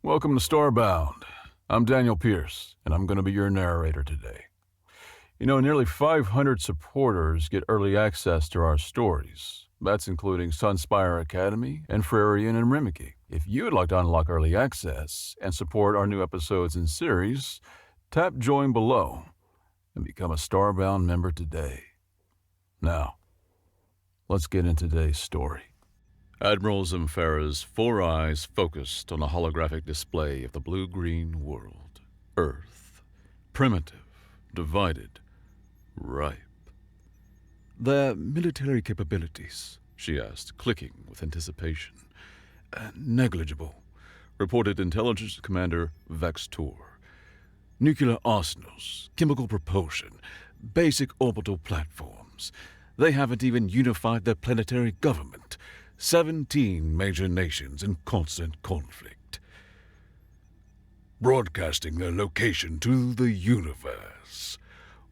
Welcome to Starbound. I'm Daniel Pierce, and I'm going to be your narrator today. Nearly 500 supporters get early access to our stories. That's including Sunspire Academy and Frarian and Rimiki. If you would like to unlock early access and support our new episodes and series, tap join below and become a Starbound member today. Now, let's get into today's story. Admiral Zamfara's 4 eyes focused on a holographic display of the blue-green world. Earth. Primitive. Divided. Ripe. "Their military capabilities," she asked, clicking with anticipation. "Negligible," reported Intelligence Commander Vextor. "Nuclear arsenals, chemical propulsion, basic orbital platforms. They haven't even unified their planetary government. 17 major nations in constant conflict. Broadcasting their location to the universe,"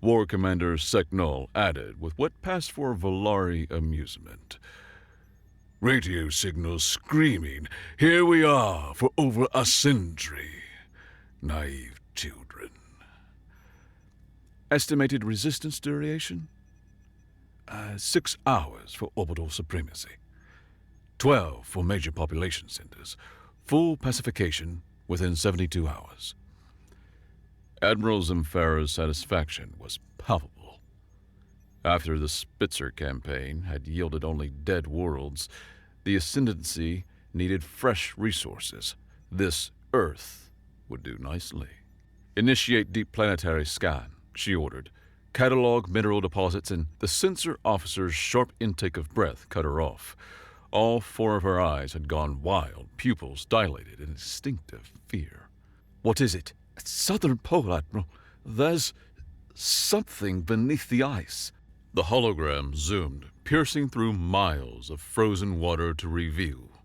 War Commander Seknol added with what passed for Volari amusement. "Radio signals screaming, 'Here we are for over a century.' Naive children." Estimated resistance duration? 6 hours for orbital supremacy. 12 for major population centers. Full pacification within 72 hours. Admiral Zamfara's satisfaction was palpable. After the Spitzer campaign had yielded only dead worlds, the Ascendancy needed fresh resources. This Earth would do nicely. "Initiate deep planetary scan," she ordered. "Catalog mineral deposits," and the sensor officer's sharp intake of breath cut her off. All 4 of her eyes had gone wild, pupils dilated in instinctive fear. "What is it?" "Southern Pole, Admiral. There's something beneath the ice." The hologram zoomed, piercing through miles of frozen water to reveal.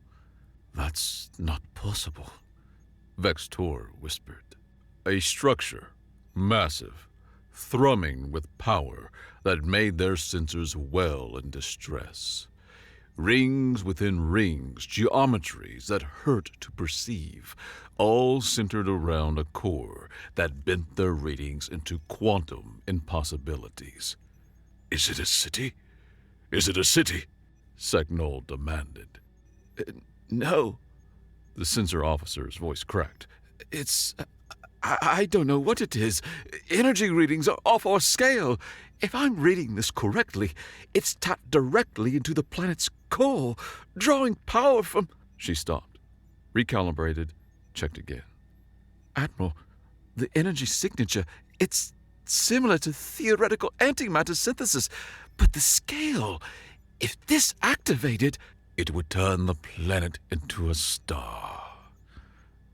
"That's not possible," Vextor whispered. A structure, massive, thrumming with power that made their sensors well in distress. Rings within rings, geometries that hurt to perceive, all centered around a core that bent their readings into quantum impossibilities. "Is it a city? Is it a city?" Seknol demanded. "No," the sensor officer's voice cracked. I don't know what it is. Energy readings are off our scale. If I'm reading this correctly, it's tapped directly into the planet's core, drawing power from..." She stopped, recalibrated, checked again. "Admiral, the energy signature, it's similar to theoretical antimatter synthesis, but the scale, if this activated, it would turn the planet into a star,"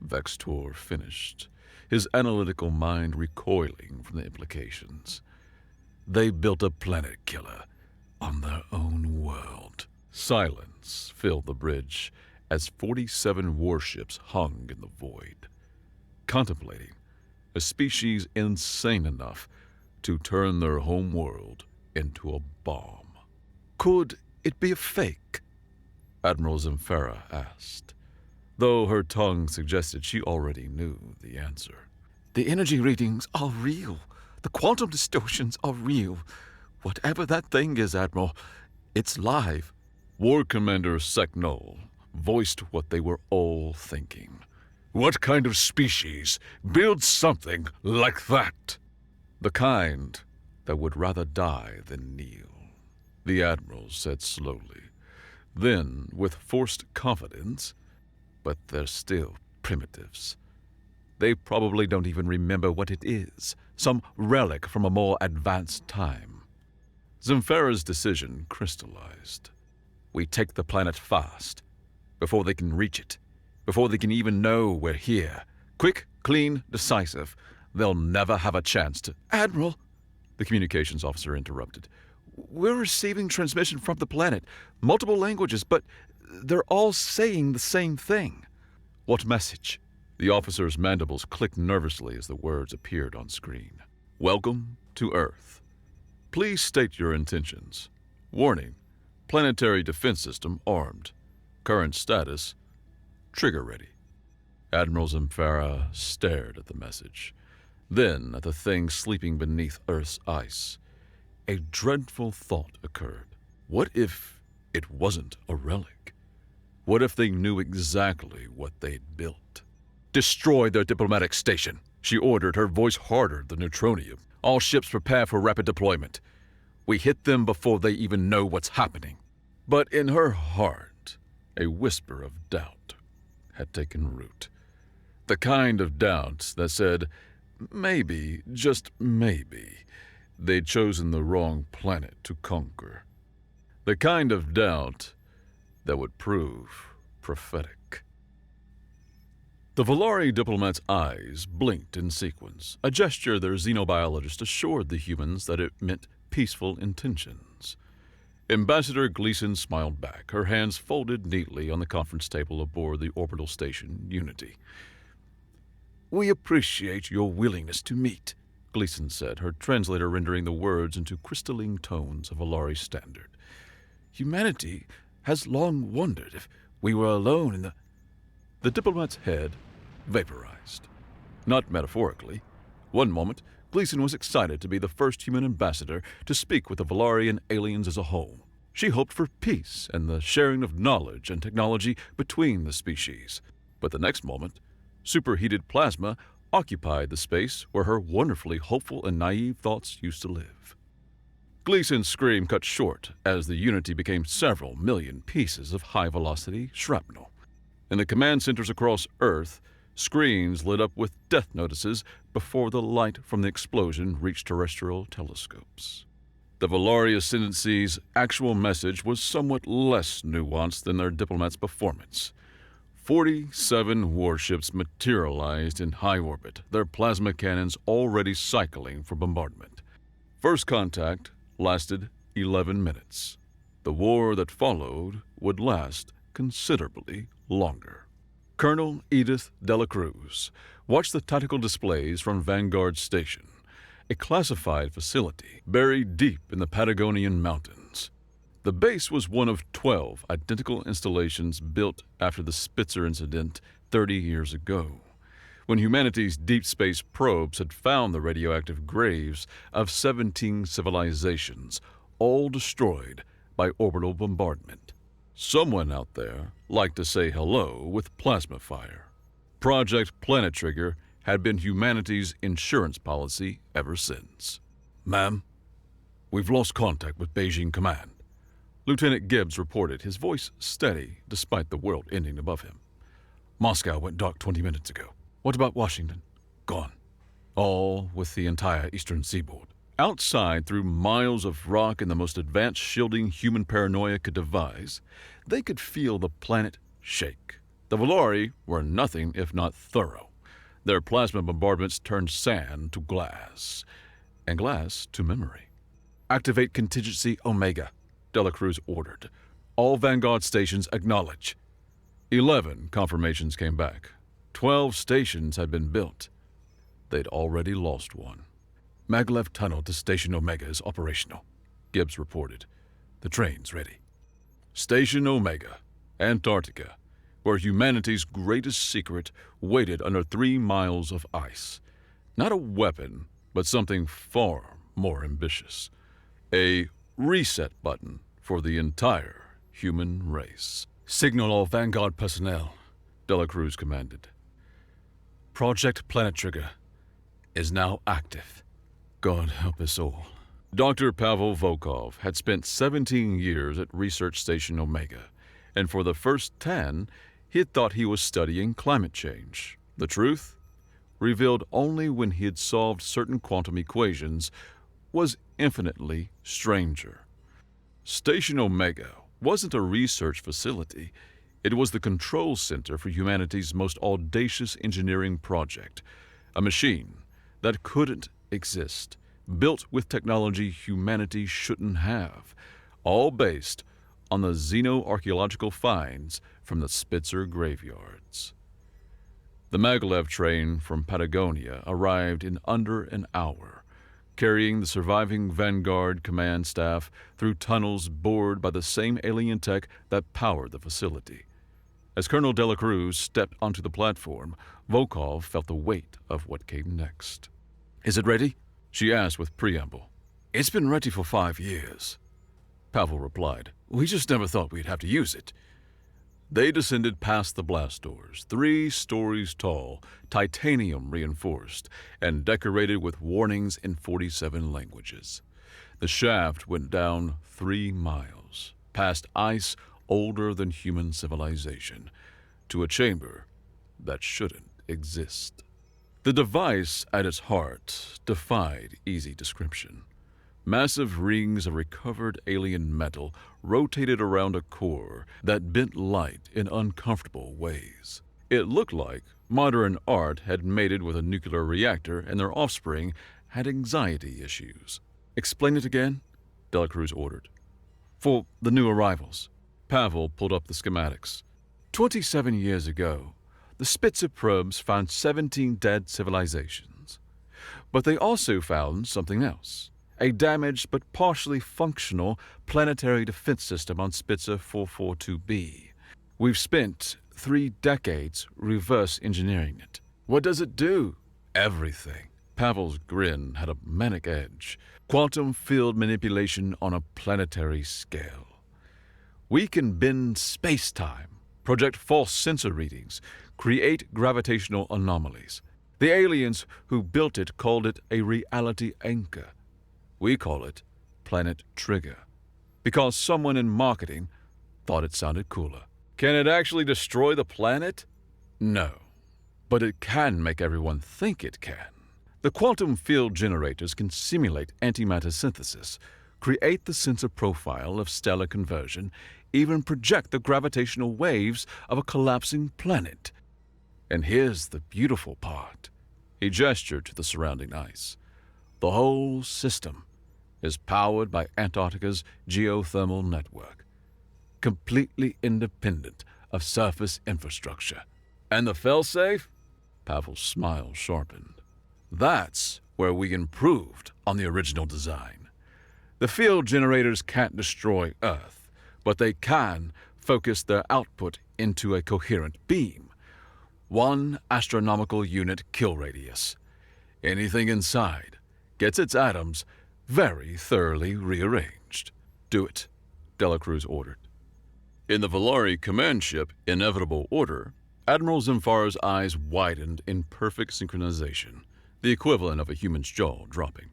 Vextor finished, his analytical mind recoiling from the implications. "They built a planet killer on their own world." Silence filled the bridge as 47 warships hung in the void, contemplating a species insane enough to turn their home world into a bomb. "Could it be a fake?" Admiral Zamfara asked, though her tongue suggested she already knew the answer. "The energy readings are real. The quantum distortions are real. Whatever that thing is, Admiral, it's live." War Commander Seknol voiced what they were all thinking. "What kind of species builds something like that?" "The kind that would rather die than kneel," the Admiral said slowly. Then, with forced confidence, "But they're still primitives. They probably don't even remember what it is, some relic from a more advanced time." Zamfara's decision crystallized. "We take the planet fast, before they can reach it, before they can even know we're here. Quick, clean, decisive. They'll never have a chance to..." "Admiral," the communications officer interrupted, "we're receiving transmission from the planet, multiple languages, but they're all saying the same thing." "What message?" The officer's mandibles clicked nervously as the words appeared on screen. "Welcome to Earth. Please state your intentions. Warning, planetary defense system armed. Current status, trigger ready." Admiral Zamfara stared at the message, then at the thing sleeping beneath Earth's ice. A dreadful thought occurred. What if it wasn't a relic? What if they knew exactly what they'd built? "Destroy their diplomatic station," she ordered, her voice harder than neutronium. "All ships prepare for rapid deployment. We hit them before they even know what's happening." But in her heart, a whisper of doubt had taken root. The kind of doubt that said, maybe, just maybe, they'd chosen the wrong planet to conquer. The kind of doubt that would prove prophetic. The Valari diplomat's eyes blinked in sequence, a gesture their xenobiologist assured the humans that it meant peaceful intentions. Ambassador Gleason smiled back, her hands folded neatly on the conference table aboard the orbital station Unity. "We appreciate your willingness to meet," Gleason said, her translator rendering the words into crystalline tones of Valari standard. "Humanity has long wondered if we were alone in the—" The diplomat's head vaporized. Not metaphorically. One moment, Gleason was excited to be the first human ambassador to speak with the Valarian aliens as a whole. She hoped for peace and the sharing of knowledge and technology between the species. But the next moment, superheated plasma occupied the space where her wonderfully hopeful and naive thoughts used to live. Gleason's scream cut short as the Unity became several million pieces of high-velocity shrapnel. In the command centers across Earth, screens lit up with death notices before the light from the explosion reached terrestrial telescopes. The Valari Ascendancy's actual message was somewhat less nuanced than their diplomat's performance. 47 warships materialized in high orbit, their plasma cannons already cycling for bombardment. First contact lasted 11 minutes. The war that followed would last considerably longer. Colonel Edith Dela Cruz watched the tactical displays from Vanguard Station, a classified facility buried deep in the Patagonian mountains. The base was one of 12 identical installations built after the Spitzer incident 30 years ago, when humanity's deep space probes had found the radioactive graves of 17 civilizations, all destroyed by orbital bombardment. Someone out there liked to say hello with plasma fire. Project Planet Trigger had been humanity's insurance policy ever since. "Ma'am, we've lost contact with Beijing Command," Lieutenant Gibbs reported, his voice steady despite the world ending above him. "Moscow went dark 20 minutes ago. What about Washington?" "Gone. All with the entire eastern seaboard." Outside, through miles of rock and the most advanced shielding human paranoia could devise, they could feel the planet shake. The Valari were nothing if not thorough. Their plasma bombardments turned sand to glass, and glass to memory. "Activate contingency Omega," Dela Cruz ordered. "All Vanguard stations acknowledge." 11 confirmations came back. 12 stations had been built. They'd already lost one. "Maglev Tunnel to Station Omega is operational," Gibbs reported. "The train's ready." Station Omega, Antarctica, where humanity's greatest secret waited under 3 miles of ice. Not a weapon, but something far more ambitious. A reset button for the entire human race. "Signal all Vanguard personnel," Dela Cruz commanded. "Project Planet Trigger is now active." God help us all. Dr. Pavel Volkov had spent 17 years at Research Station Omega, and for the first 10, he had thought he was studying climate change. The truth, revealed only when he had solved certain quantum equations, was infinitely stranger. Station Omega wasn't a research facility. It was the control center for humanity's most audacious engineering project, a machine that couldn't exist, built with technology humanity shouldn't have, all based on the xenoarchaeological finds from the Spitzer graveyards. The Maglev train from Patagonia arrived in under an hour, carrying the surviving Vanguard command staff through tunnels bored by the same alien tech that powered the facility. As Colonel Delacruz stepped onto the platform, Volkov felt the weight of what came next. "Is it ready?" she asked with preamble. "It's been ready for 5 years," Pavel replied. "We just never thought we'd have to use it." They descended past the blast doors, 3 stories tall, titanium reinforced, and decorated with warnings in 47 languages. The shaft went down 3 miles, past ice older than human civilization, to a chamber that shouldn't exist. The device at its heart defied easy description. Massive rings of recovered alien metal rotated around a core that bent light in uncomfortable ways. It looked like modern art had mated with a nuclear reactor and their offspring had anxiety issues. "Explain it again," Delacruz ordered. "For the new arrivals." Pavel pulled up the schematics. 27 years ago, the Spitzer probes found 17 dead civilizations. But they also found something else. A damaged but partially functional planetary defense system on Spitzer 442b. We've spent 3 decades reverse engineering it. What does it do? Everything. Pavel's grin had a manic edge. Quantum field manipulation on a planetary scale. We can bend space-time, project false sensor readings, create gravitational anomalies. The aliens who built it called it a reality anchor. We call it Planet Trigger, because someone in marketing thought it sounded cooler. Can it actually destroy the planet? No, but it can make everyone think it can. The quantum field generators can simulate antimatter synthesis, create the sensor profile of stellar conversion, even project the gravitational waves of a collapsing planet. And here's the beautiful part. He gestured to the surrounding ice. The whole system is powered by Antarctica's geothermal network, completely independent of surface infrastructure. And the failsafe? Pavel's smile sharpened. That's where we improved on the original design. The field generators can't destroy Earth, but they can focus their output into a coherent beam. 1 astronomical unit kill radius. Anything inside gets its atoms very thoroughly rearranged. "Do it," Delacruz ordered. In the Valari command ship, Inevitable Order, Admiral Zamfara's eyes widened in perfect synchronization, the equivalent of a human's jaw dropping.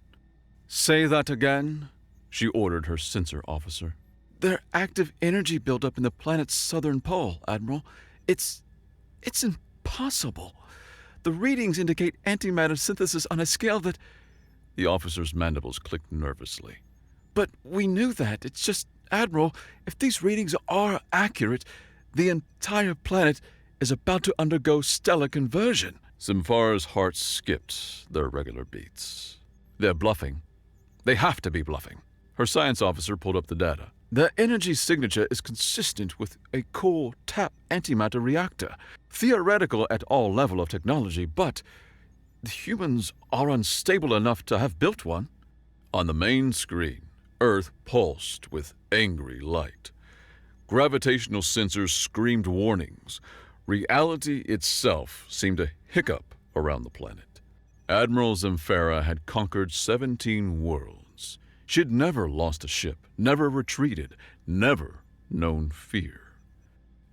"Say that again," she ordered her sensor officer. "There's active energy buildup in the planet's southern pole, Admiral. It's impossible. The readings indicate antimatter synthesis on a scale that—" The officer's mandibles clicked nervously. "But we knew that. It's just, Admiral, if these readings are accurate, the entire planet is about to undergo stellar conversion." Zamfara's heart skipped their regular beats. "They're bluffing. They have to be bluffing." Her science officer pulled up the data. "The energy signature is consistent with a core tap antimatter reactor. Theoretical at all level of technology, but the humans are unstable enough to have built one." On the main screen, Earth pulsed with angry light. Gravitational sensors screamed warnings. Reality itself seemed to hiccup around the planet. Admiral Zamfara had conquered 17 worlds. She had never lost a ship, never retreated, never known fear.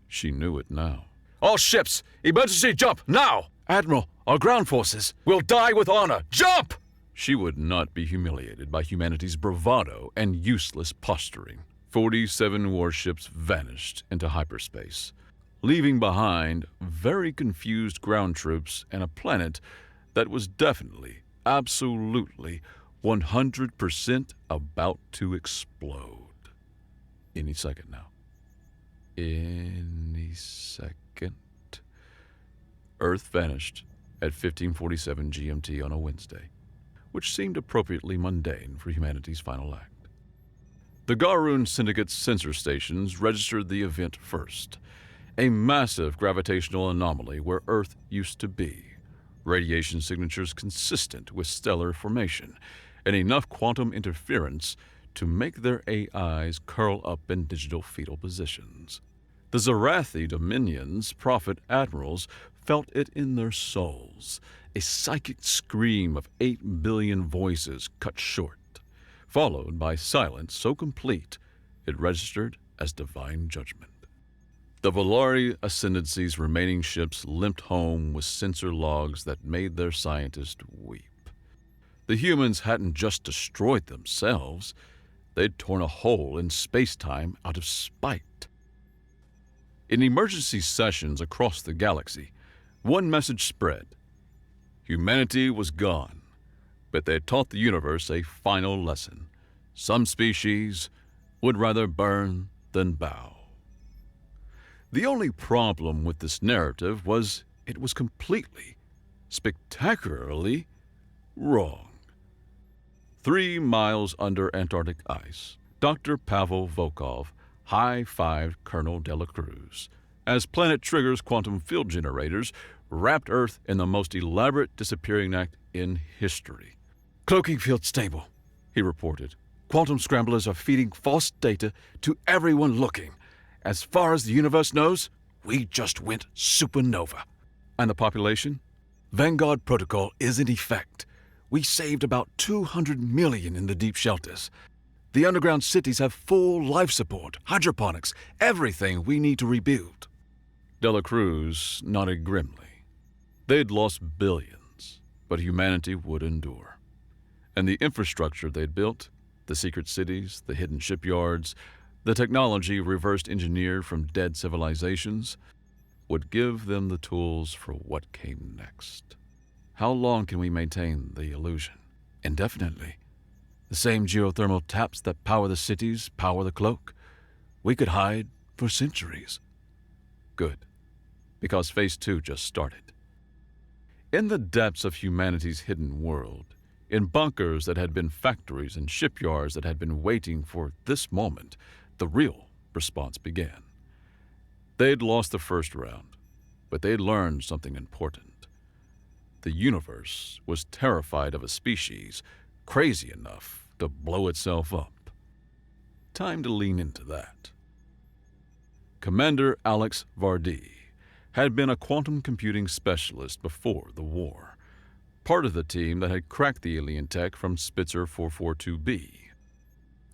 She knew it now. "All ships, emergency jump, now!" "Admiral, our ground forces will die with honor. Jump!" She would not be humiliated by humanity's bravado and useless posturing. 47 warships vanished into hyperspace, leaving behind very confused ground troops and a planet that was definitely, absolutely, 100% about to explode. Any second now. Any second. Earth vanished at 1547 GMT on a Wednesday, which seemed appropriately mundane for humanity's final act. The Garoon Syndicate's sensor stations registered the event first. A massive gravitational anomaly where Earth used to be. Radiation signatures consistent with stellar formation, and enough quantum interference to make their AIs curl up in digital fetal positions. The Zarathi Dominion's prophet admirals felt it in their souls, a psychic scream of 8 billion voices cut short, followed by silence so complete it registered as divine judgment. The Volari Ascendancy's remaining ships limped home with sensor logs that made their scientists weep. The humans hadn't just destroyed themselves, they'd torn a hole in space-time out of spite. In emergency sessions across the galaxy, one message spread. Humanity was gone, but they taught the universe a final lesson. Some species would rather burn than bow. The only problem with this narrative was it was completely, spectacularly wrong. 3 miles under Antarctic ice, Dr. Pavel Volkov high-fived Colonel De La Cruz as Planet Trigger's quantum field generators wrapped Earth in the most elaborate disappearing act in history. "Cloaking field stable," he reported. "Quantum scramblers are feeding false data to everyone looking. As far as the universe knows, we just went supernova." "And the population?" "Vanguard Protocol is in effect. We saved about 200 million in the deep shelters. The underground cities have full life support, hydroponics, everything we need to rebuild." De La Cruz nodded grimly. They'd lost billions, but humanity would endure. And the infrastructure they'd built, the secret cities, the hidden shipyards, the technology reversed engineered from dead civilizations, would give them the tools for what came next. How long can we maintain the illusion? Indefinitely. The same geothermal taps that power the cities power the cloak. We could hide for centuries. Good, because Phase 2 just started. In the depths of humanity's hidden world, in bunkers that had been factories and shipyards that had been waiting for this moment, the real response began. They'd lost the first round, but they'd learned something important. The universe was terrified of a species crazy enough to blow itself up. Time to lean into that. Commander Alex Vardy had been a quantum computing specialist before the war, part of the team that had cracked the alien tech from Spitzer 442B.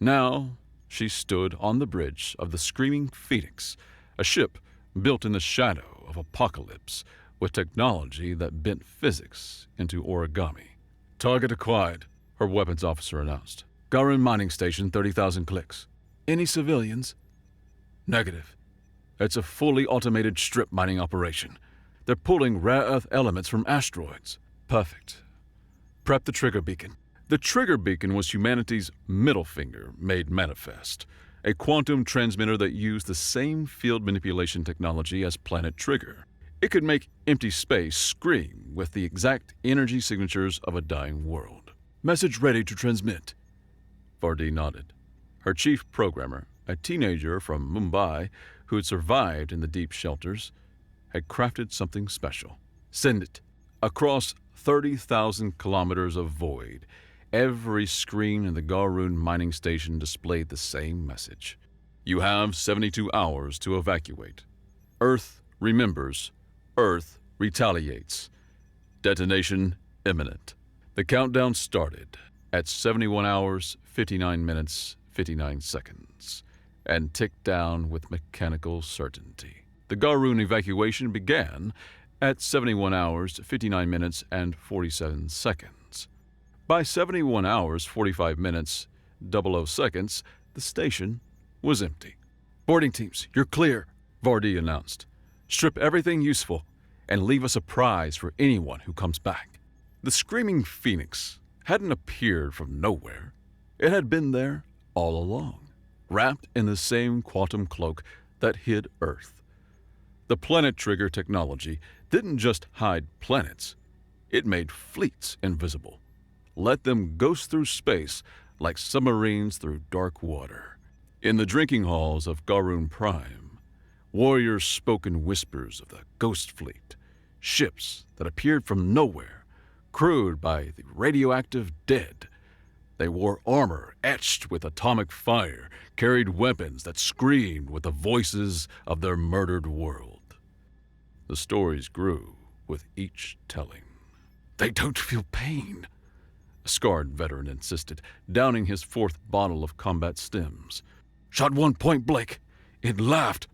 Now, she stood on the bridge of the Screaming Phoenix, a ship built in the shadow of apocalypse with technology that bent physics into origami. "Target acquired," her weapons officer announced. "Garun mining station, 30,000 clicks. Any civilians?" "Negative. It's a fully automated strip mining operation. They're pulling rare earth elements from asteroids." "Perfect. Prep the trigger beacon." The trigger beacon was humanity's middle finger made manifest, a quantum transmitter that used the same field manipulation technology as Planet Trigger. It could make empty space scream with the exact energy signatures of a dying world. "Message ready to transmit." Vardy nodded. Her chief programmer, a teenager from Mumbai who had survived in the deep shelters, had crafted something special. "Send it." Across 30,000 kilometers of void, every screen in the Garun mining station displayed the same message. "You have 72 hours to evacuate. Earth remembers. Earth retaliates. Detonation imminent." The countdown started at 71 hours, 59 minutes, 59 seconds, and ticked down with mechanical certainty. The Garun evacuation began at 71 hours, 59 minutes, and 47 seconds. By 71 hours, 45 minutes, 00 seconds, the station was empty. "Boarding teams, you're clear," Vardy announced. "Strip everything useful and leave us a prize for anyone who comes back." The Screaming Phoenix hadn't appeared from nowhere. It had been there all along, wrapped in the same quantum cloak that hid Earth. The Planet Trigger technology didn't just hide planets. It made fleets invisible, let them ghost through space like submarines through dark water. In the drinking halls of Garun Prime, warriors spoke in whispers of the Ghost Fleet, ships that appeared from nowhere, crewed by the radioactive dead. They wore armor etched with atomic fire, carried weapons that screamed with the voices of their murdered world. The stories grew with each telling. "They don't feel pain," a scarred veteran insisted, downing his fourth bottle of combat stims. "Shot one point blank. It laughed.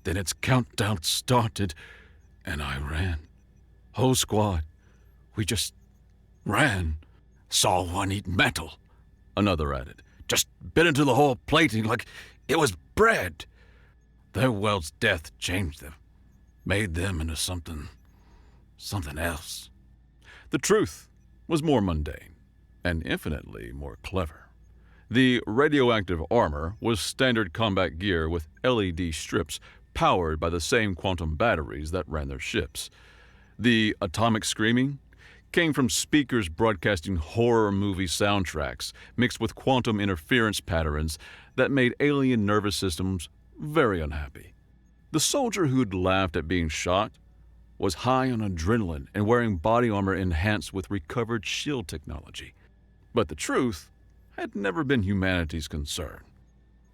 Then its countdown started, and I ran. Whole squad. We just ran. Saw one eat metal," another added. "Just bit into the whole plating like it was bread. Their world's death changed them, made them into something else." The truth was more mundane and infinitely more clever. The radioactive armor was standard combat gear with LED strips powered by the same quantum batteries that ran their ships. The atomic screaming came from speakers broadcasting horror movie soundtracks mixed with quantum interference patterns that made alien nervous systems very unhappy. The soldier who'd laughed at being shot was high on adrenaline and wearing body armor enhanced with recovered shield technology. But the truth had never been humanity's concern.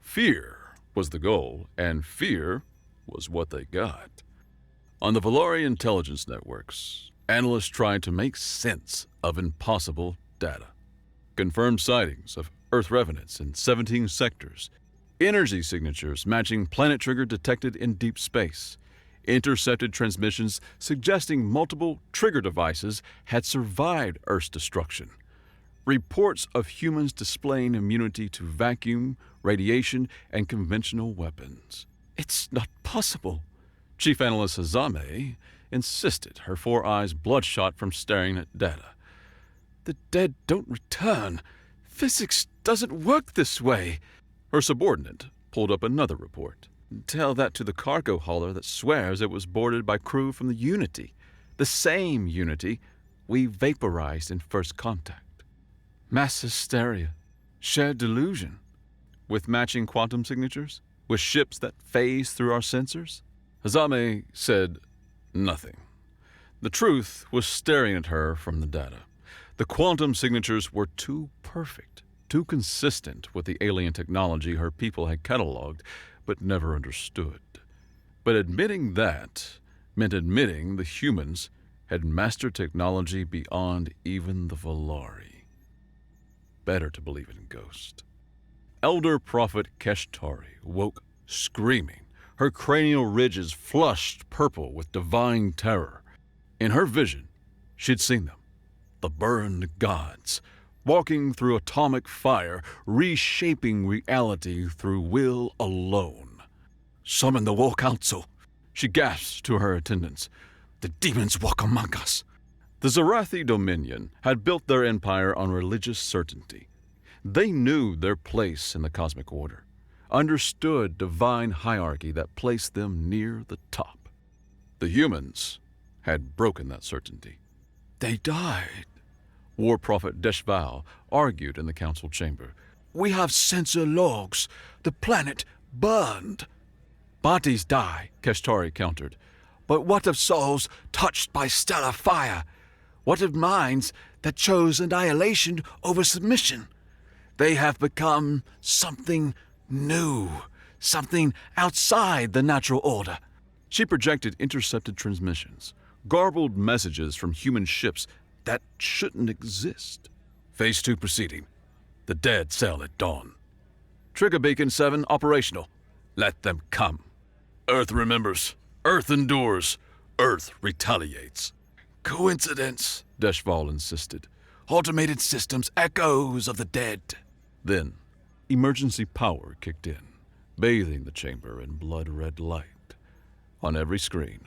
Fear was the goal, and fear was what they got. On the Valori intelligence networks, analysts tried to make sense of impossible data. Confirmed sightings of Earth revenants in 17 sectors, energy signatures matching planet trigger detected in deep space, intercepted transmissions suggesting multiple trigger devices had survived Earth's destruction, reports of humans displaying immunity to vacuum, radiation, and conventional weapons. "It's not possible," Chief Analyst Hazame insisted, her four eyes bloodshot from staring at data. "The dead don't return. Physics doesn't work this way." Her subordinate pulled up another report. "Tell that to the cargo hauler that swears it was boarded by crew from the Unity, the same Unity we vaporized in first contact. Mass hysteria, shared delusion, with matching quantum signatures, with ships that phase through our sensors." Hazame said nothing. The truth was staring at her from the data. The quantum signatures were too perfect, too consistent with the alien technology her people had cataloged but never understood. But admitting that meant admitting the humans had mastered technology beyond even the Valari. Better to believe in ghosts. Elder Prophet Keshtari woke screaming, her cranial ridges flushed purple with divine terror. In her vision, she'd seen them, the burned gods, walking through atomic fire, reshaping reality through will alone. "Summon the War Council," she gasped to her attendants. "The demons walk among us." The Zarathi Dominion had built their empire on religious certainty. They knew their place in the cosmic order, understood divine hierarchy that placed them near the top. The humans had broken that certainty. "They died," War Prophet Deshval argued in the council chamber. "We have sensor logs. The planet burned." "Bodies die," Keshtari countered. "But what of souls touched by stellar fire? What of minds that chose annihilation over submission? They have become something new, something outside the natural order." She projected intercepted transmissions, garbled messages from human ships that shouldn't exist. "Phase 2 proceeding. The dead sail at dawn. Trigger Beacon 7 operational. Let them come. Earth remembers. Earth endures. Earth retaliates." "Coincidence," Deshval insisted. "Automated systems, echoes of the dead." Then, emergency power kicked in, bathing the chamber in blood-red light. On every screen,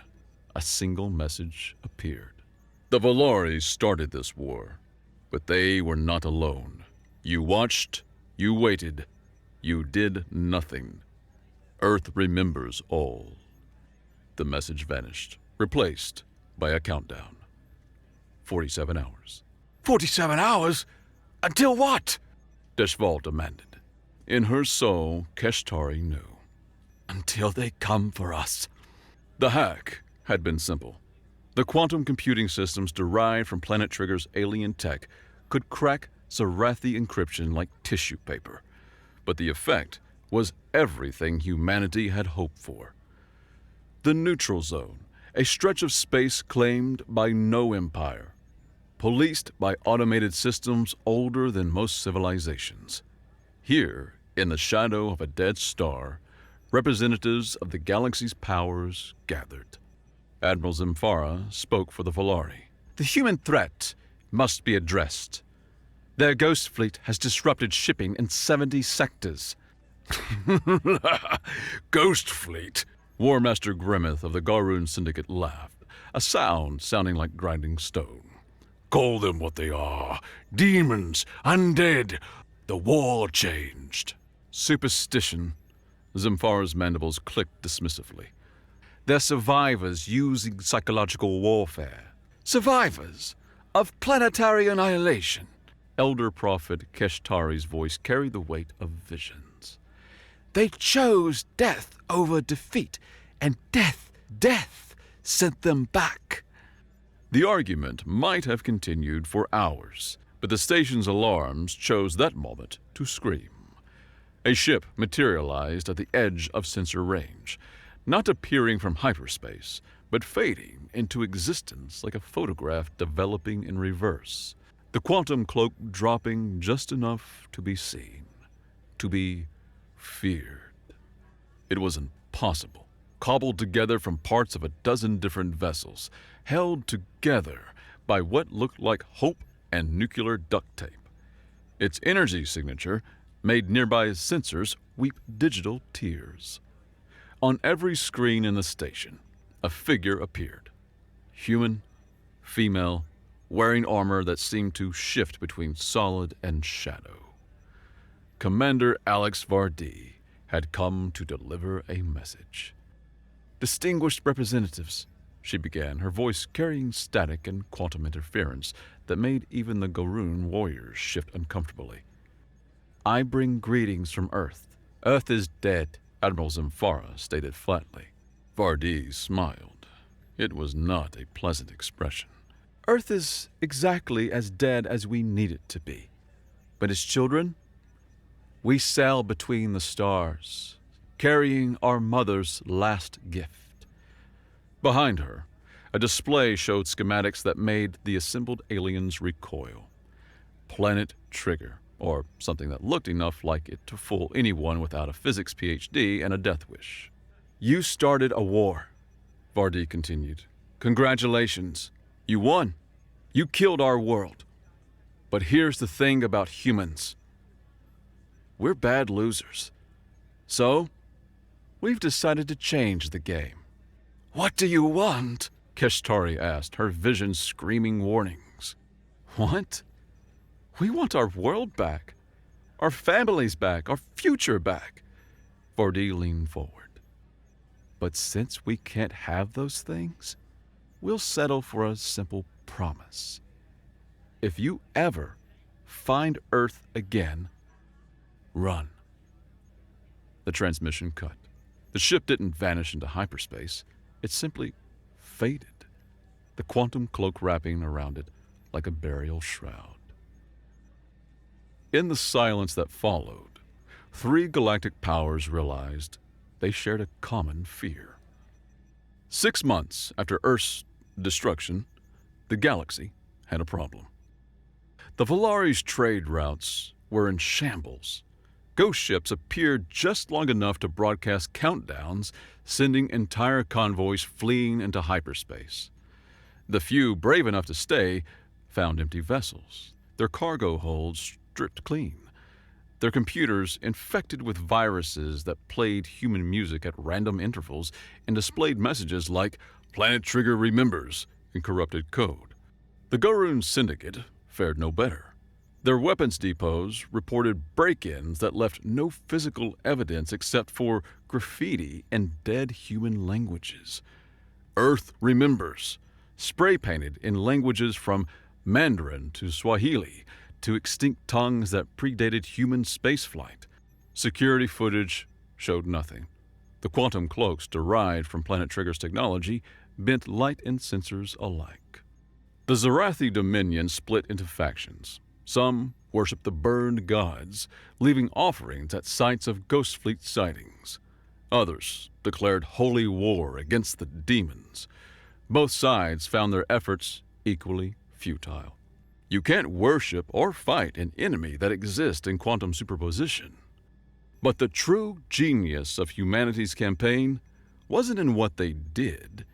a single message appeared. The Valari started this war, but they were not alone. You watched, you waited, you did nothing. Earth remembers all. The message vanished, replaced by a countdown. 47 hours. 47 hours? Until what? Deshval demanded. In her soul, Keshtari knew. Until they come for us. The hack had been simple. The quantum computing systems derived from Planet Trigger's alien tech could crack Zarathi encryption like tissue paper, but the effect was everything humanity had hoped for. The neutral zone, a stretch of space claimed by no empire, policed by automated systems older than most civilizations. Here, in the shadow of a dead star, representatives of the galaxy's powers gathered. Admiral Zimfara spoke for the Volari. The human threat must be addressed. Their ghost fleet has disrupted shipping in 70 sectors. Ghost fleet? War Master Grimmeth of the Garoon Syndicate laughed, a sound sounding like grinding stone. Call them what they are. Demons, undead. The war changed. Superstition. Zimfara's mandibles clicked dismissively. They're survivors using psychological warfare. Survivors of planetary annihilation. Elder Prophet Keshtari's voice carried the weight of visions. They chose death over defeat, and death sent them back. The argument might have continued for hours, but the station's alarms chose that moment to scream. A ship materialized at the edge of sensor range, not appearing from hyperspace, but fading into existence like a photograph developing in reverse, the quantum cloak dropping just enough to be seen, to be feared. It was impossible, cobbled together from parts of a dozen different vessels, held together by what looked like hope and nuclear duct tape. Its energy signature made nearby sensors weep digital tears. On every screen in the station, a figure appeared. Human, female, wearing armor that seemed to shift between solid and shadow. Commander Alex Vardy had come to deliver a message. Distinguished representatives, she began, her voice carrying static and quantum interference that made even the Garoon warriors shift uncomfortably. I bring greetings from Earth. Earth is dead, Admiral Zimfara stated flatly. Vardy smiled. It was not a pleasant expression. Earth is exactly as dead as we need it to be. But its children? We sail between the stars, carrying our mother's last gift. Behind her, a display showed schematics that made the assembled aliens recoil. Planet Trigger, or something that looked enough like it to fool anyone without a physics PhD and a death wish. You started a war, Vardy continued. Congratulations. You won. You killed our world. But here's the thing about humans. We're bad losers. So, we've decided to change the game. What do you want? Keshtari asked, her vision screaming warnings. What? We want our world back. Our families back. Our future back. Vardy leaned forward. But since we can't have those things, we'll settle for a simple promise. If you ever find Earth again, run. The transmission cut. The ship didn't vanish into hyperspace. It simply faded, the quantum cloak wrapping around it like a burial shroud. In the silence that followed, three galactic powers realized they shared a common fear. 6 months after Earth's destruction, the galaxy had a problem. The Volari's trade routes were in shambles. Ghost ships appeared just long enough to broadcast countdowns, sending entire convoys fleeing into hyperspace. The few brave enough to stay found empty vessels, their cargo holds stripped clean, their computers infected with viruses that played human music at random intervals and displayed messages like "Planet Trigger remembers" in corrupted code. The Garoon Syndicate fared no better. Their weapons depots reported break-ins that left no physical evidence except for graffiti and dead human languages. Earth remembers, spray-painted in languages from Mandarin to Swahili to extinct tongues that predated human spaceflight. Security footage showed nothing. The quantum cloaks derived from Planet Trigger's technology bent light and sensors alike. The Zarathi Dominion split into factions. Some worshiped the burned gods, leaving offerings at sites of ghost fleet sightings. Others declared holy war against the demons. Both sides found their efforts equally futile. You can't worship or fight an enemy that exists in quantum superposition. But the true genius of humanity's campaign wasn't in what they did,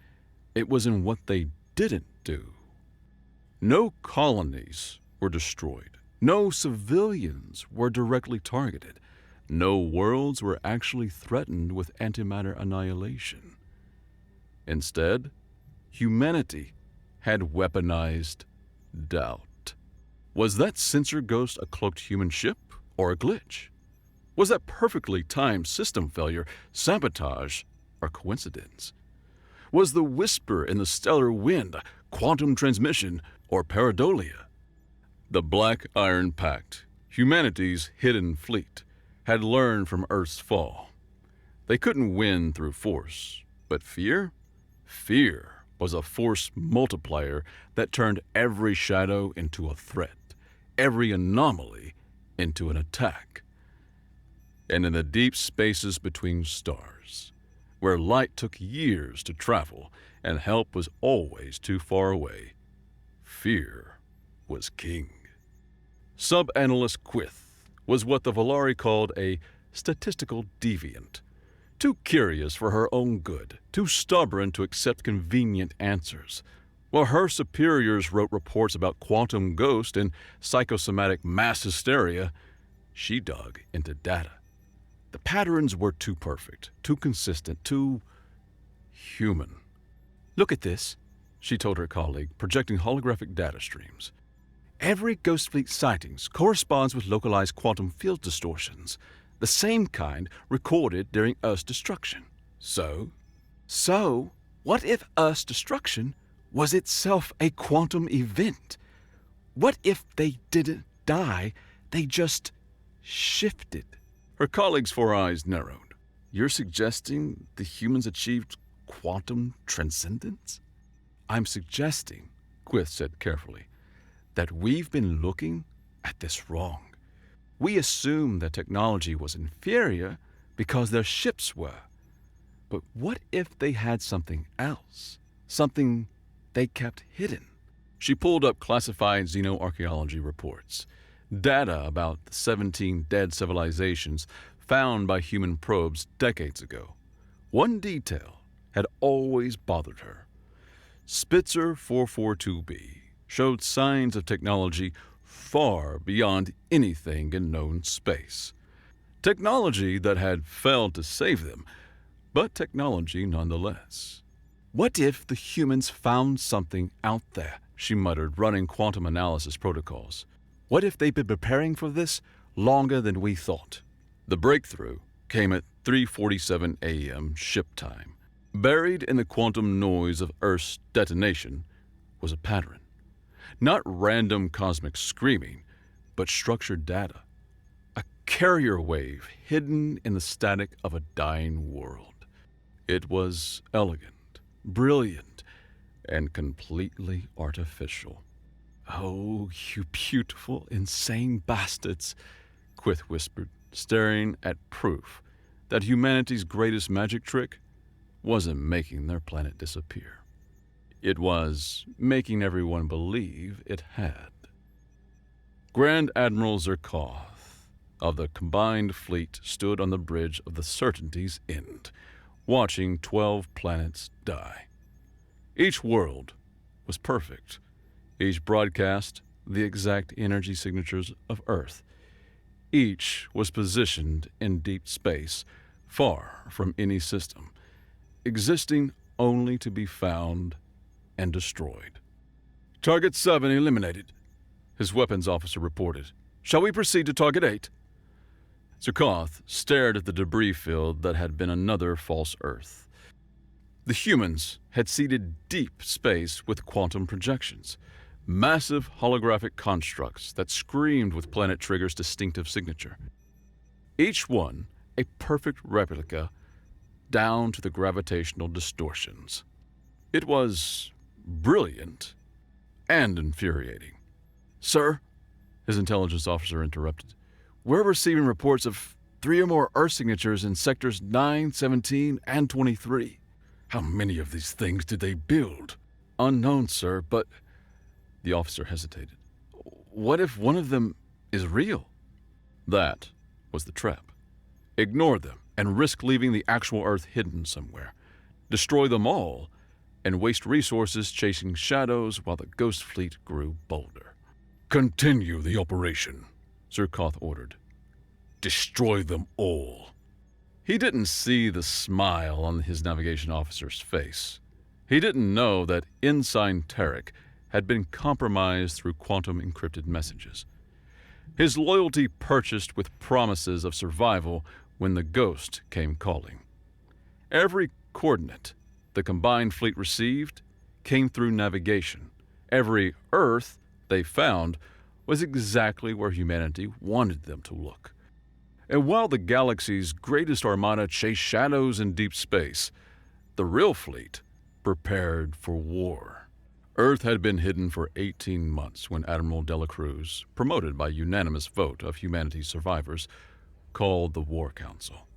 it was in what they didn't do. No colonies were destroyed. No civilians were directly targeted. No worlds were actually threatened with antimatter annihilation. Instead, humanity had weaponized doubt. Was that sensor ghost a cloaked human ship or a glitch? Was that perfectly timed system failure sabotage or coincidence? Was the whisper in the stellar wind a quantum transmission or pareidolia? The Black Iron Pact, humanity's hidden fleet, had learned from Earth's fall. They couldn't win through force, but fear? Fear was a force multiplier that turned every shadow into a threat, every anomaly into an attack. And in the deep spaces between stars, where light took years to travel and help was always too far away, fear was king. Sub-analyst Quith was what the Valari called a statistical deviant, too curious for her own good, too stubborn to accept convenient answers. While her superiors wrote reports about quantum ghost and psychosomatic mass hysteria, she dug into data. The patterns were too perfect, too consistent, too human. "Look at this," she told her colleague, projecting holographic data streams. "Every ghost fleet sightings corresponds with localized quantum field distortions, the same kind recorded during Earth's destruction. So, what if Earth's destruction was itself a quantum event? What if they didn't die, they just shifted?" Her colleague's four eyes narrowed. "You're suggesting the humans achieved quantum transcendence?" "I'm suggesting," Quith said carefully, "that we've been looking at this wrong. We assumed that technology was inferior because their ships were. But what if they had something else? Something they kept hidden?" She pulled up classified xenoarchaeology reports, data about the 17 dead civilizations found by human probes decades ago. One detail had always bothered her. Spitzer 442b showed signs of technology far beyond anything in known space. Technology that had failed to save them, but technology nonetheless. "What if the humans found something out there?" she muttered, running quantum analysis protocols. "What if they've been preparing for this longer than we thought?" The breakthrough came at 3:47 a.m. ship time. Buried in the quantum noise of Earth's detonation was a pattern. Not random cosmic screaming, but structured data. A carrier wave hidden in the static of a dying world. It was elegant, brilliant, and completely artificial. "Oh, you beautiful, insane bastards," Quith whispered, staring at proof that humanity's greatest magic trick wasn't making their planet disappear. It was making everyone believe it had. Grand Admiral Zerkoth of the combined fleet stood on the bridge of the Certainty's End, watching 12 planets die. Each world was perfect. Each broadcast the exact energy signatures of Earth. Each was positioned in deep space, far from any system, existing only to be found and destroyed. "Target 7 eliminated," his weapons officer reported. "Shall we proceed to Target 8? Zerkoth stared at the debris field that had been another false Earth. The humans had seeded deep space with quantum projections, massive holographic constructs that screamed with Planet Trigger's distinctive signature. Each one a perfect replica down to the gravitational distortions. It was brilliant and infuriating. "Sir," his intelligence officer interrupted. "We're receiving reports of 3 or more Earth signatures in sectors 9, 17, and 23. How many of these things did they build?" "Unknown, sir, but—" The officer hesitated. "What if one of them is real?" That was the trap. Ignore them and risk leaving the actual Earth hidden somewhere. Destroy them all and waste resources chasing shadows while the ghost fleet grew bolder. "Continue the operation," Zerkoth ordered. "Destroy them all." He didn't see the smile on his navigation officer's face. He didn't know that Ensign Tarek had been compromised through quantum-encrypted messages. His loyalty purchased with promises of survival when the ghost came calling. Every coordinate the combined fleet received came through navigation. Every Earth they found was exactly where humanity wanted them to look. And while the galaxy's greatest armada chased shadows in deep space, the real fleet prepared for war. Earth had been hidden for 18 months when Admiral Dela Cruz, promoted by unanimous vote of humanity's survivors, called the War Council.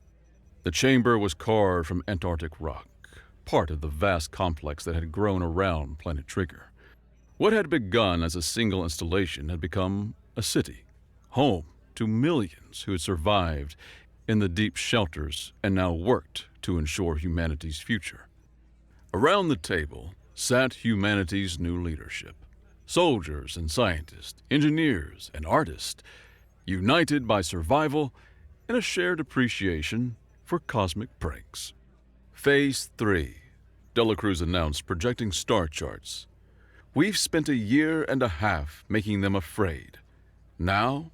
The chamber was carved from Antarctic rock, part of the vast complex that had grown around Planet Trigger. What had begun as a single installation had become a city, home to millions who had survived in the deep shelters and now worked to ensure humanity's future. Around the table sat humanity's new leadership, soldiers and scientists, engineers and artists, united by survival and a shared appreciation for cosmic pranks. Phase 3, Dela Cruz announced, projecting star charts. "We've spent 1.5 years making them afraid. Now,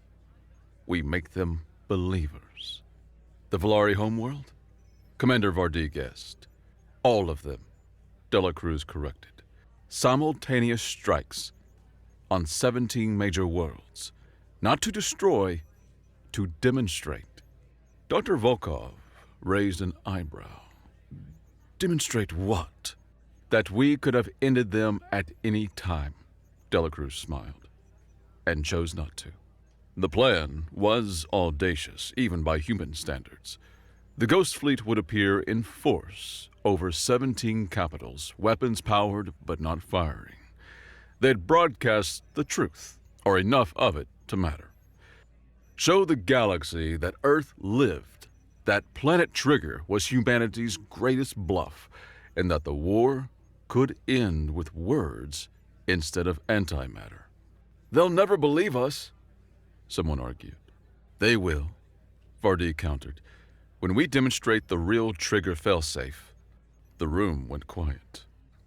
we make them believers." The Valari homeworld? Commander Vardy guessed. "All of them," Dela Cruz corrected. "Simultaneous strikes on 17 major worlds. Not to destroy, to demonstrate." Dr. Volkov raised an eyebrow. "Demonstrate what?" "That we could have ended them at any time," Dela Cruz smiled, and chose not to. The plan was audacious, even by human standards. The Ghost Fleet would appear in force over 17 capitals, weapons-powered but not firing. They'd broadcast the truth, or enough of it to matter. Show the galaxy that Earth lived, that Planet Trigger was humanity's greatest bluff, and that the war could end with words instead of antimatter. "They'll never believe us," someone argued. "They will," Vardy countered. "When we demonstrate the real Trigger failsafe." The room went quiet.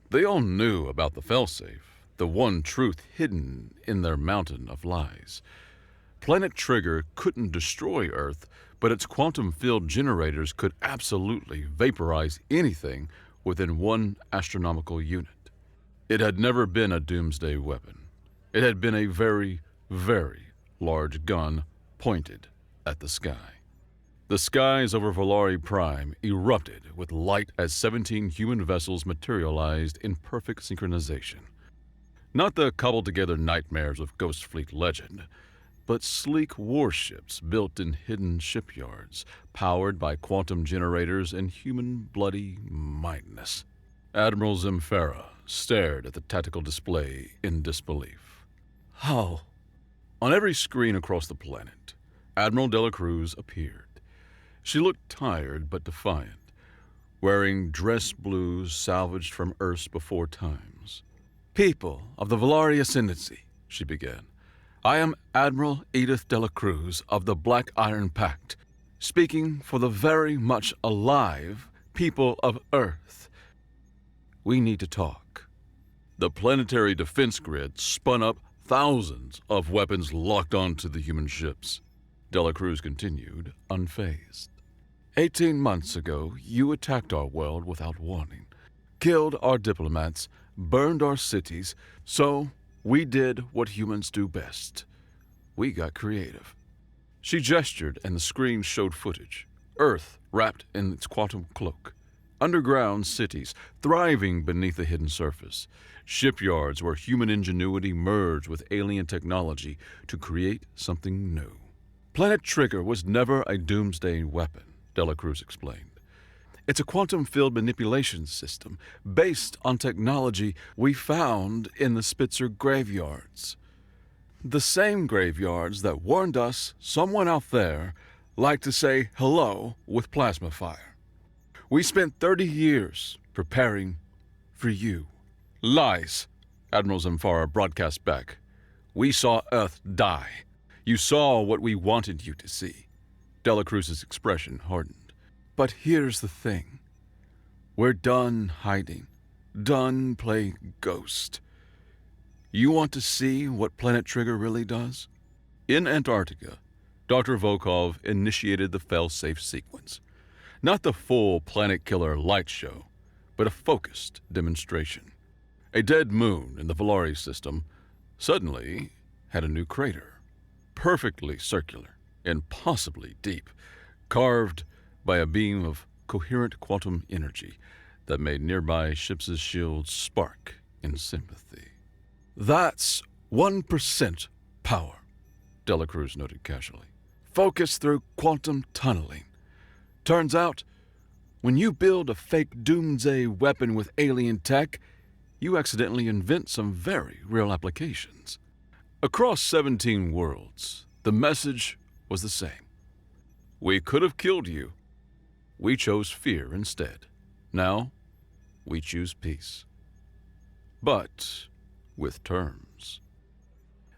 They all knew about the failsafe, the one truth hidden in their mountain of lies. Planet Trigger couldn't destroy Earth, but its quantum field generators could absolutely vaporize anything within 1 astronomical unit. It had never been a doomsday weapon. It had been a very, very large gun pointed at the sky. The skies over Valari Prime erupted with light as 17 human vessels materialized in perfect synchronization. Not the cobbled-together nightmares of Ghost Fleet legend, but sleek warships built in hidden shipyards, powered by quantum generators and human bloody mightiness. Admiral Zemfara stared at the tactical display in disbelief. "How?" On every screen across the planet, Admiral Dela Cruz appeared. She looked tired but defiant, wearing dress blues salvaged from Earth's before times. "People of the Valari Ascendancy," she began. "I am Admiral Edith Dela Cruz of the Black Iron Pact, speaking for the very much alive people of Earth. We need to talk." The planetary defense grid spun up thousands of weapons locked onto the human ships. Dela Cruz continued, unfazed. 18 months ago, you attacked our world without warning, killed our diplomats, burned our cities, so we did what humans do best. We got creative. She gestured and the screen showed footage. Earth wrapped in its quantum cloak. Underground cities thriving beneath the hidden surface. Shipyards where human ingenuity merged with alien technology to create something new. Planet Trigger was never a doomsday weapon, Dela Cruz explained. It's a quantum-field manipulation system based on technology we found in the Spitzer graveyards. The same graveyards that warned us someone out there liked to say hello with plasma fire. We spent 30 years preparing for you. Lies, Admiral Zamfara broadcast back. We saw Earth die. You saw what we wanted you to see. Dela Cruz's expression hardened. But here's the thing. We're done hiding, done playing ghost. You want to see what Planet Trigger really does? In Antarctica, Dr. Volkov initiated the fail-safe sequence. Not the full planet killer light show, but a focused demonstration. A dead moon in the Valari system suddenly had a new crater, perfectly circular, impossibly deep, carved by a beam of coherent quantum energy that made nearby ships' shields spark in sympathy. That's 1% power, Dela Cruz noted casually. Focus through quantum tunneling. Turns out, when you build a fake doomsday weapon with alien tech, you accidentally invent some very real applications. Across 17 worlds, the message was the same. We could have killed you. We chose fear instead. Now, we choose peace. But with terms.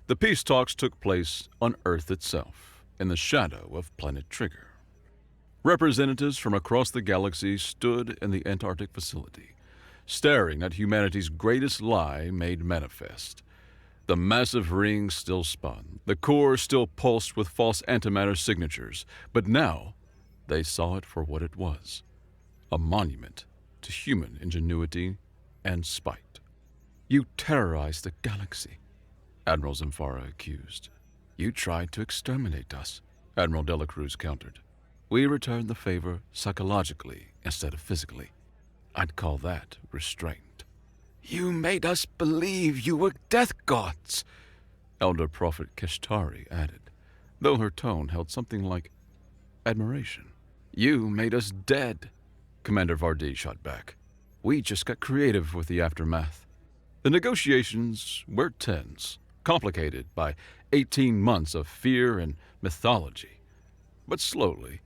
The peace talks took place on Earth itself, in the shadow of Planet Trigger. Representatives from across the galaxy stood in the Antarctic facility, staring at humanity's greatest lie made manifest. The massive ring still spun, the core still pulsed with false antimatter signatures, but now they saw it for what it was, a monument to human ingenuity and spite. You terrorized the galaxy, Admiral Zamfara accused. You tried to exterminate us, Admiral Dela Cruz countered. We returned the favor psychologically instead of physically. I'd call that restraint. You made us believe you were death gods, Elder Prophet Keshtari added, though her tone held something like admiration. You made us dead, Commander Vardy shot back. We just got creative with the aftermath. The negotiations were tense, complicated by 18 months of fear and mythology. But slowly,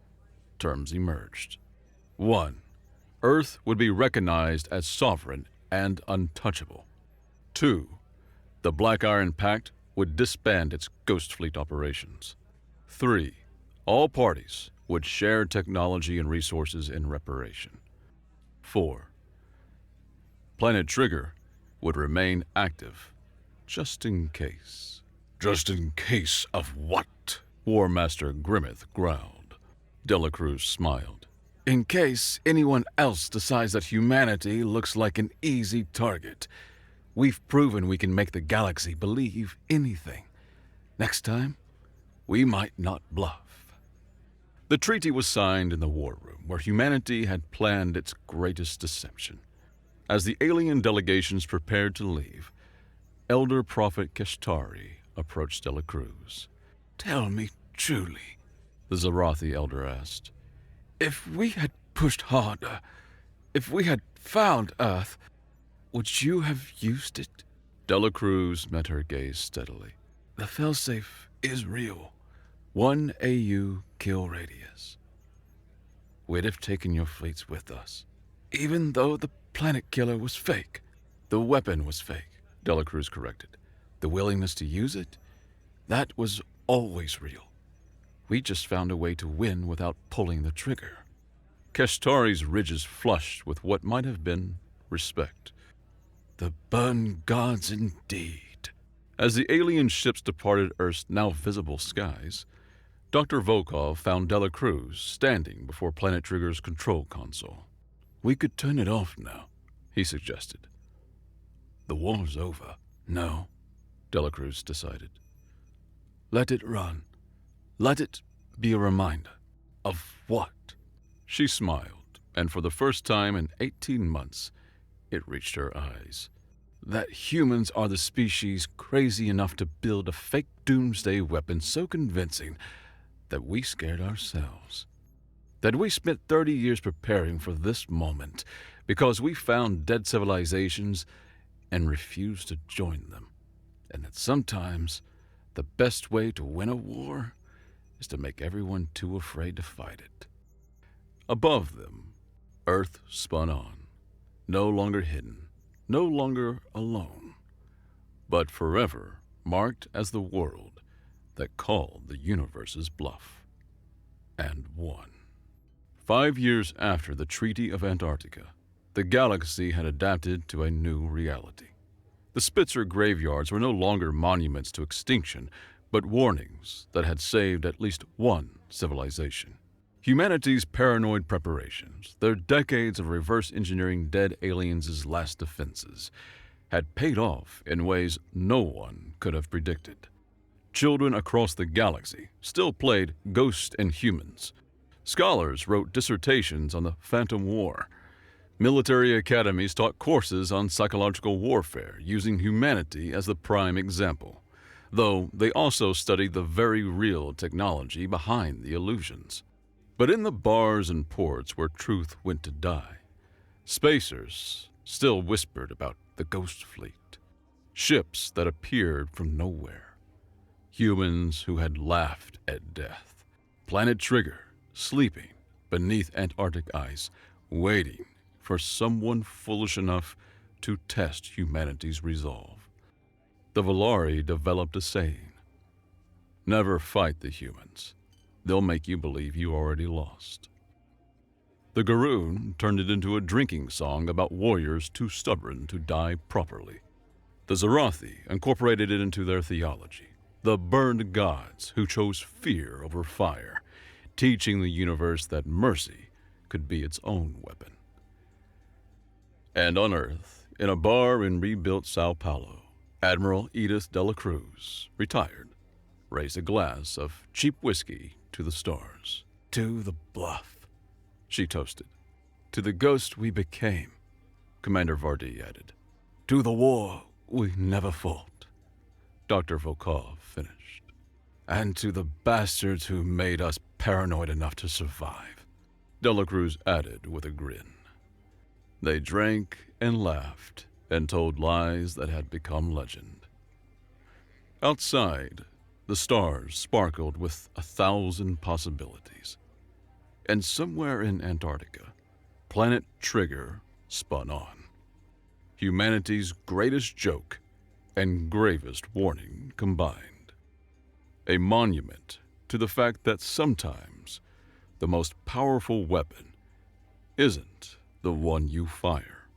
terms emerged. 1. Earth would be recognized as sovereign and untouchable. 2. The Black Iron Pact would disband its Ghost Fleet operations. 3. All parties would share technology and resources in reparation. 4. Planet Trigger would remain active, just in case. Just in case of what? War Master Grimmeth growled. Dela Cruz smiled. In case anyone else decides that humanity looks like an easy target. We've proven we can make the galaxy believe anything. Next time, we might not bluff. The treaty was signed in the war room, where humanity had planned its greatest deception. As the alien delegations prepared to leave, Elder Prophet Keshtari approached Dela Cruz. Tell me truly, the Zarathi elder asked. If we had pushed harder, if we had found Earth, would you have used it? Dela Cruz met her gaze steadily. The failsafe is real. 1 AU kill radius. We'd have taken your fleets with us. Even though the planet killer was fake. The weapon was fake, Dela Cruz corrected. The willingness to use it, that was always real. We just found a way to win without pulling the trigger. Keshtari's ridges flushed with what might have been respect. The burn gods indeed. As the alien ships departed Earth's now visible skies, Dr. Volkov found Dela Cruz standing before Planet Trigger's control console. We could turn it off now, he suggested. The war's over. No, Dela Cruz decided. Let it run. Let it be a reminder. Of what? She smiled. and for the first time in 18 months, it reached her eyes. That humans are the species crazy enough to build a fake doomsday weapon so convincing that we scared ourselves. That we spent 30 years preparing for this moment because we found dead civilizations and refused to join them. And that sometimes the best way to win a war is to make everyone too afraid to fight it. Above them, Earth spun on, no longer hidden, no longer alone, but forever marked as the world that called the universe's bluff and won. 5 years after the Treaty of Antarctica, the galaxy had adapted to a new reality. The Spitzer graveyards were no longer monuments to extinction, but warnings that had saved at least one civilization. Humanity's paranoid preparations, their decades of reverse engineering dead aliens' last defenses, had paid off in ways no one could have predicted. Children across the galaxy still played Ghosts and Humans. Scholars wrote dissertations on the Phantom War. Military academies taught courses on psychological warfare, using humanity as the prime example, though they also studied the very real technology behind the illusions. But in the bars and ports where truth went to die, spacers still whispered about the Ghost Fleet, ships that appeared from nowhere, humans who had laughed at death, Planet Trigger sleeping beneath Antarctic ice, waiting for someone foolish enough to test humanity's resolve. The Valari developed a saying: never fight the humans. They'll make you believe you already lost. The Garoon turned it into a drinking song about warriors too stubborn to die properly. The Zarathi incorporated it into their theology, the burned gods who chose fear over fire, teaching the universe that mercy could be its own weapon. And on Earth, in a bar in rebuilt Sao Paulo, Admiral Edith de la Cruz, retired, raised a glass of cheap whiskey to the stars. To the bluff, she toasted. To the ghost we became, Commander Vardy added. To the war we never fought, Dr. Volkov finished. And to the bastards who made us paranoid enough to survive, de la Cruz added with a grin. They drank and laughed and told lies that had become legend. Outside, the stars sparkled with 1,000 possibilities. And somewhere in Antarctica, Planet Trigger spun on. Humanity's greatest joke and gravest warning combined. A monument to the fact that sometimes the most powerful weapon isn't the one you fire.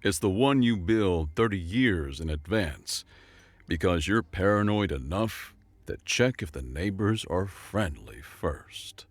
It's the one you build 30 years in advance because you're paranoid enough to check if the neighbors are friendly first.